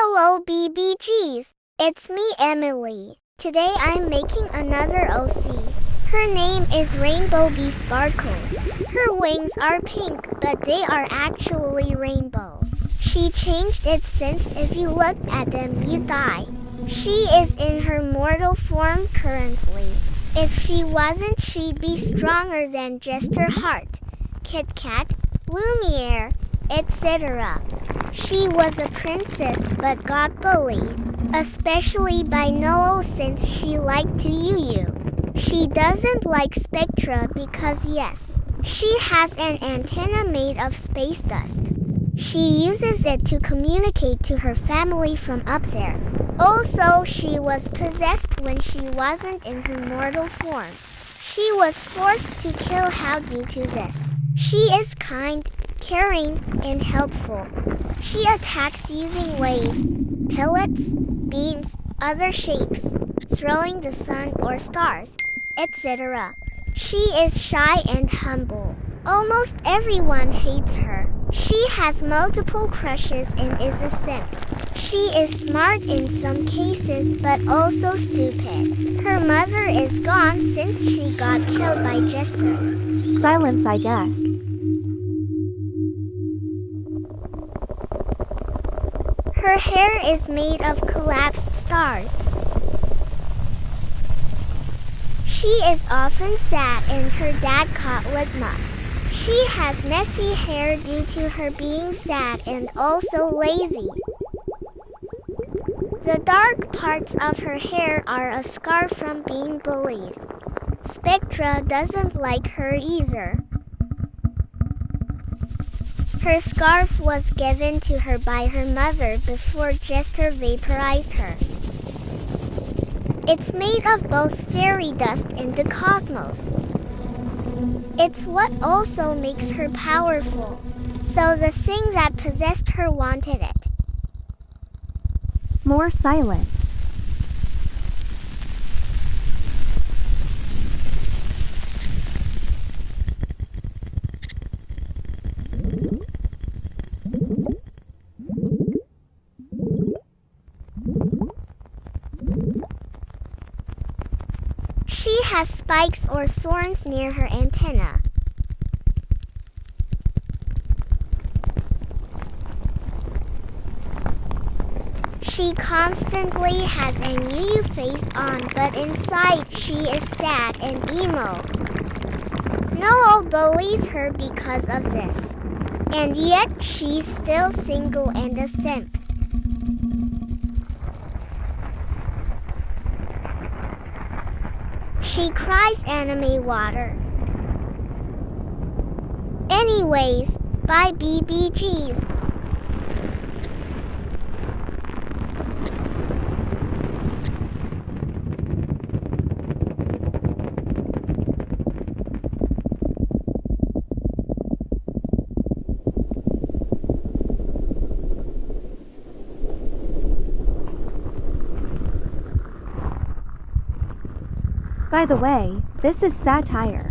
Hello BBGs, it's me Emily. Today I'm making another OC. Her name is Rainbow Bee Sparkles. Her wings are pink, but they are actually rainbow. She changed it since if you looked at them you'd die. She is in her mortal form currently. If she wasn't, she'd be stronger than just her heart, Kit Kat, Lumiere, etc. She was a princess but got bullied, especially by Noel since she liked to yu-yu. She doesn't like Spectra because yes, she has an antenna made of space dust. She uses it to communicate to her family from up there. Also, she was possessed when she wasn't in her mortal form. She was forced to kill How due to this. She is kind, caring, and helpful. She attacks using waves, pellets, beams, other shapes, throwing the sun or stars, etc. She is shy and humble. Almost everyone hates her. She has multiple crushes and is a simp. She is smart in some cases but also stupid. Her mother is gone since she got killed by Jester. Silence, I guess. Her hair is made of collapsed stars. She is often sad and her dad caught Ligma. She has messy hair due to her being sad and also lazy. The dark parts of her hair are a scar from being bullied. Spectra doesn't like her either. Her scarf was given to her by her mother before Jester vaporized her. It's made of both fairy dust and the cosmos. It's what also makes her powerful. So the thing that possessed her wanted it. More silence. She has spikes or thorns near her antenna. She constantly has an yu-yu face on, but inside she is sad and emo. Noel bullies her because of this. And yet she's still single and a simp. She cries anime water. Anyways, bye BBGs. By the way, this is satire.